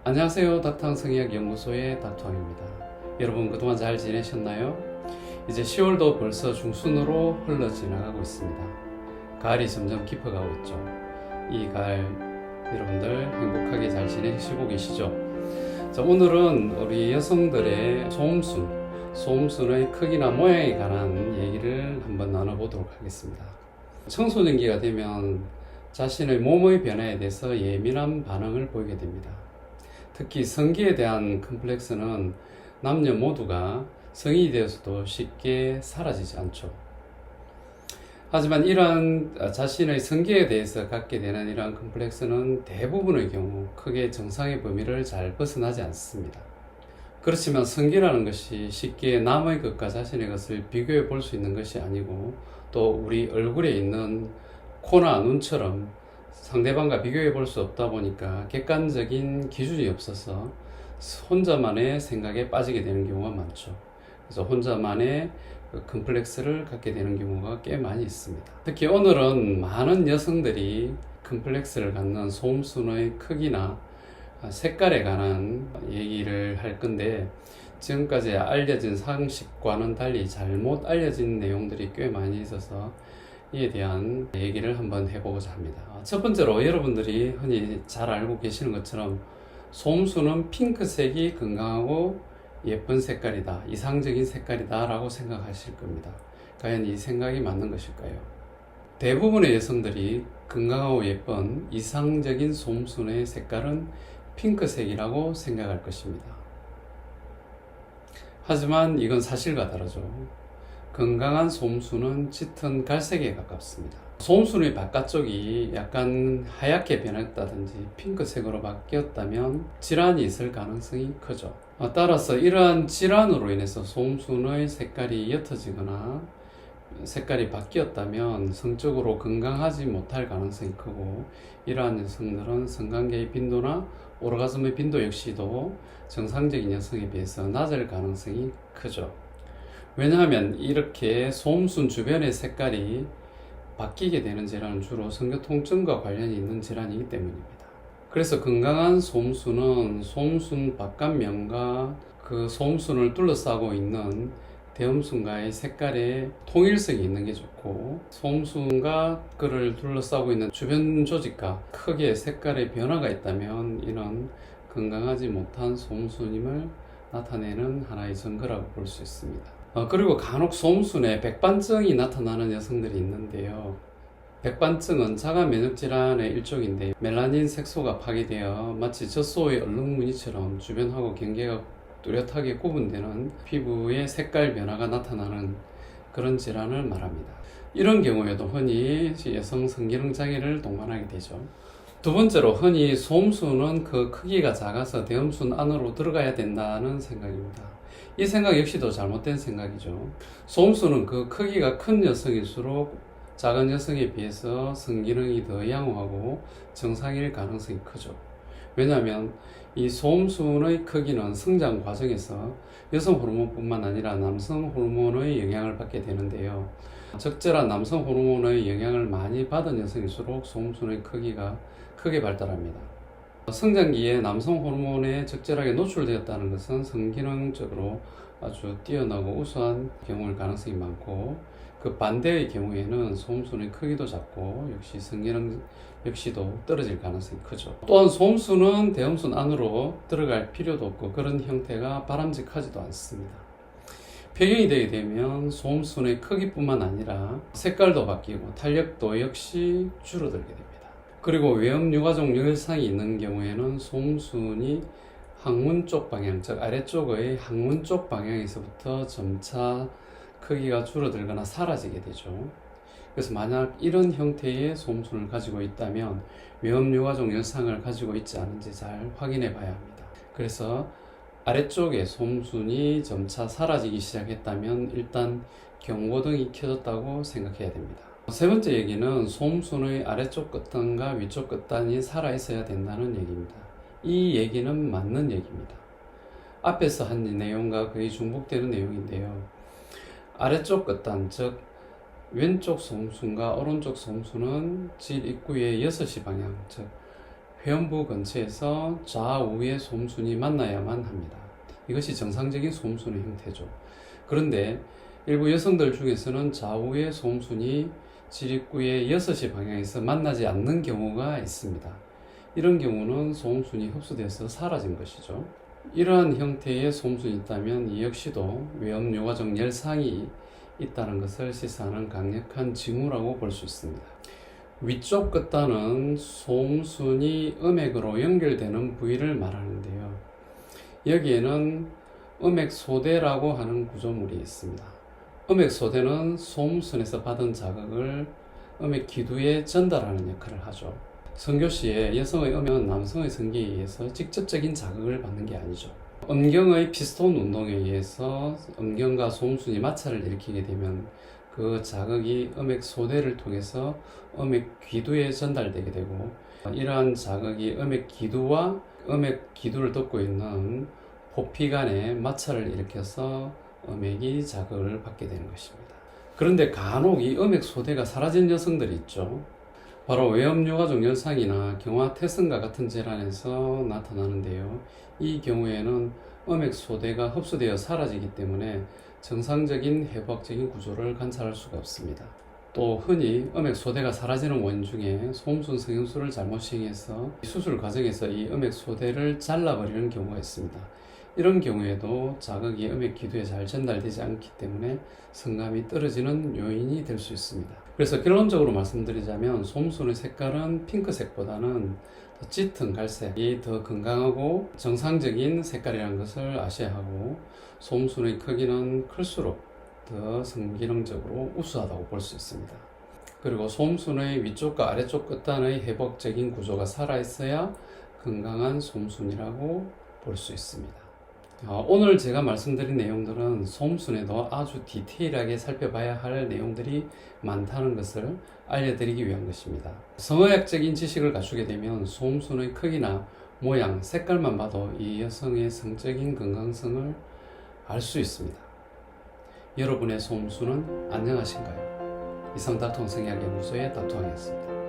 안녕하세요. 닥터항성의학연구소의 닥터항입니다. 여러분 그동안 잘 지내셨나요? 이제 10월도 벌써 중순으로 흘러 지나가고 있습니다. 가을이 점점 깊어가고 있죠. 이 가을 여러분들 행복하게 잘 지내시고 계시죠? 자, 오늘은 우리 여성들의 소음순의 크기나 모양에 관한 얘기를 한번 나눠보도록 하겠습니다. 청소년기가 되면 자신의 몸의 변화에 대해서 예민한 반응을 보이게 됩니다. 특히 성기에 대한 컴플렉스는 남녀 모두가 성인이 되어서도 쉽게 사라지지 않죠. 하지만 이러한 자신의 성기에 대해서 갖게 되는 이러한 컴플렉스는 대부분의 경우 크게 정상의 범위를 잘 벗어나지 않습니다. 그렇지만 성기라는 것이 쉽게 남의 것과 자신의 것을 비교해 볼 수 있는 것이 아니고, 또 우리 얼굴에 있는 코나 눈처럼 상대방과 비교해 볼 수 없다 보니까 객관적인 기준이 없어서 혼자만의 생각에 빠지게 되는 경우가 많죠. 그래서 혼자만의 컴플렉스를 갖게 되는 경우가 꽤 많이 있습니다. 특히 오늘은 많은 여성들이 컴플렉스를 갖는 소음순의 크기나 색깔에 관한 얘기를 할 건데, 지금까지 알려진 상식과는 달리 잘못 알려진 내용들이 꽤 많이 있어서 이에 대한 얘기를 한번 해보고자 합니다. 첫 번째로 여러분들이 흔히 잘 알고 계시는 것처럼 소음수는 핑크색이 건강하고 예쁜 색깔이다, 이상적인 색깔이다 라고 생각하실 겁니다. 과연 이 생각이 맞는 것일까요? 대부분의 여성들이 건강하고 예쁜 이상적인 소음순의 색깔은 핑크색이라고 생각할 것입니다. 하지만 이건 사실과 다르죠. 건강한 소음수는 짙은 갈색에 가깝습니다. 소음수의 바깥쪽이 약간 하얗게 변했다든지 핑크색으로 바뀌었다면 질환이 있을 가능성이 크죠. 따라서 이러한 질환으로 인해서 소음수의 색깔이 옅어지거나 색깔이 바뀌었다면 성적으로 건강하지 못할 가능성이 크고, 이러한 여성들은 성관계의 빈도나 오르가즘의 빈도 역시도 정상적인 여성에 비해서 낮을 가능성이 크죠. 왜냐하면 이렇게 소음순 주변의 색깔이 바뀌게 되는 질환은 주로 성교통증과 관련이 있는 질환이기 때문입니다. 그래서 건강한 소음순은 소음순 바깥면과 그 소음순을 둘러싸고 있는 대음순과의 색깔에 통일성이 있는 게 좋고, 소음순과 그를 둘러싸고 있는 주변 조직과 크게 색깔의 변화가 있다면 이는 건강하지 못한 소음순임을 나타내는 하나의 증거라고 볼 수 있습니다. 그리고 간혹 소음순에 백반증이 나타나는 여성들이 있는데요. 백반증은 자가 면역 질환의 일종인데, 멜라닌 색소가 파괴되어 마치 젖소의 얼룩무늬처럼 주변하고 경계가 뚜렷하게 구분되는 피부의 색깔 변화가 나타나는 그런 질환을 말합니다. 이런 경우에도 흔히 여성 성기능 장애를 동반하게 되죠. 두 번째로, 흔히 소음수는 그 크기가 작아서 대음순 안으로 들어가야 된다는 생각입니다. 이 생각 역시도 잘못된 생각이죠. 소음수는 그 크기가 큰 여성일수록 작은 여성에 비해서 성기능이 더 양호하고 정상일 가능성이 크죠. 왜냐하면 이 소음순의 크기는 성장 과정에서 여성 호르몬뿐만 아니라 남성 호르몬의 영향을 받게 되는데요. 적절한 남성 호르몬의 영향을 많이 받은 여성일수록 소음순의 크기가 크게 발달합니다. 성장기에 남성 호르몬에 적절하게 노출되었다는 것은 성기능적으로 아주 뛰어나고 우수한 경우일 가능성이 많고, 그 반대의 경우에는 소음순의 크기도 작고 역시 성기능 역시도 떨어질 가능성이 크죠. 또한 소음순은 대음순 안으로 들어갈 필요도 없고 그런 형태가 바람직하지도 않습니다. 폐경이 되게 되면 소음순의 크기뿐만 아니라 색깔도 바뀌고 탄력도 역시 줄어들게 됩니다. 그리고 외음 유가족 열상이 있는 경우에는 소음순이 항문 쪽 방향, 즉 아래쪽의 항문 쪽 방향에서부터 점차 크기가 줄어들거나 사라지게 되죠. 그래서 만약 이런 형태의 소음순을 가지고 있다면 외음 유가족 열상을 가지고 있지 않은지 잘 확인해 봐야 합니다. 그래서 아래쪽에 소음순이 점차 사라지기 시작했다면 일단 경고등이 켜졌다고 생각해야 됩니다. 세 번째 얘기는 소음순의 아래쪽 끝단과 위쪽 끝단이 살아있어야 된다는 얘기입니다. 이 얘기는 맞는 얘기입니다. 앞에서 한 내용과 거의 중복되는 내용인데요. 아래쪽 끝단, 즉 왼쪽 소음순과 오른쪽 소음순은 질 입구의 6시 방향, 즉 회음부 근처에서 좌우의 솜순이 만나야만 합니다. 이것이 정상적인 솜순의 형태죠. 그런데 일부 여성들 중에서는 좌우의 솜순이 지립구의 6시 방향에서 만나지 않는 경우가 있습니다. 이런 경우는 솜순이 흡수되어서 사라진 것이죠. 이러한 형태의 솜순이 있다면 이 역시도 외음요과적 열상이 있다는 것을 시사하는 강력한 징후라고 볼 수 있습니다. 위쪽 끝단은 솜순이 음액으로 연결되는 부위를 말하는데요. 여기에는 음액소대라고 하는 구조물이 있습니다. 음액소대는 솜순에서 받은 자극을 음액기두에 전달하는 역할을 하죠. 선교시에 여성의 음액은 남성의 성기에 의해서 직접적인 자극을 받는 게 아니죠. 음경의 피스톤 운동에 의해서 음경과 솜순이 마찰을 일으키게 되면 그 자극이 음액소대를 통해서 음액기두에 전달되게 되고, 이러한 자극이 음액기두와 음액기두를 덮고 있는 포피 간에 마찰을 일으켜서 음액이 자극을 받게 되는 것입니다. 그런데 간혹 이 음액소대가 사라진 여성들이 있죠. 바로 외음요과적 열상이나 경화태성과 같은 질환에서 나타나는데요. 이 경우에는 음액소대가 흡수되어 사라지기 때문에 정상적인 해부학적인 구조를 관찰할 수가 없습니다. 또 흔히 음액소대가 사라지는 원인 중에 솜순 성형술을 잘못 시행해서 수술 과정에서 이 음액소대를 잘라버리는 경우가 있습니다. 이런 경우에도 자극이 음액기두에 잘 전달되지 않기 때문에 성감이 떨어지는 요인이 될 수 있습니다. 그래서 결론적으로 말씀드리자면 솜순의 색깔은 핑크색보다는 더 짙은 갈색이 더 건강하고 정상적인 색깔이라는 것을 아셔야 하고, 솜순의 크기는 클수록 더 성기능적으로 우수하다고 볼 수 있습니다. 그리고 솜순의 위쪽과 아래쪽 끝단의 회복적인 구조가 살아있어야 건강한 솜순이라고 볼 수 있습니다. 오늘 제가 말씀드린 내용들은 솜순에도 아주 디테일하게 살펴봐야 할 내용들이 많다는 것을 알려드리기 위한 것입니다. 성의학적인 지식을 갖추게 되면 솜순의 크기나 모양, 색깔만 봐도 이 여성의 성적인 건강성을 알 수 있습니다. 여러분의 솜순은 안녕하신가요? 이상 닥터 성의학연구소의 닥터왕이었습니다.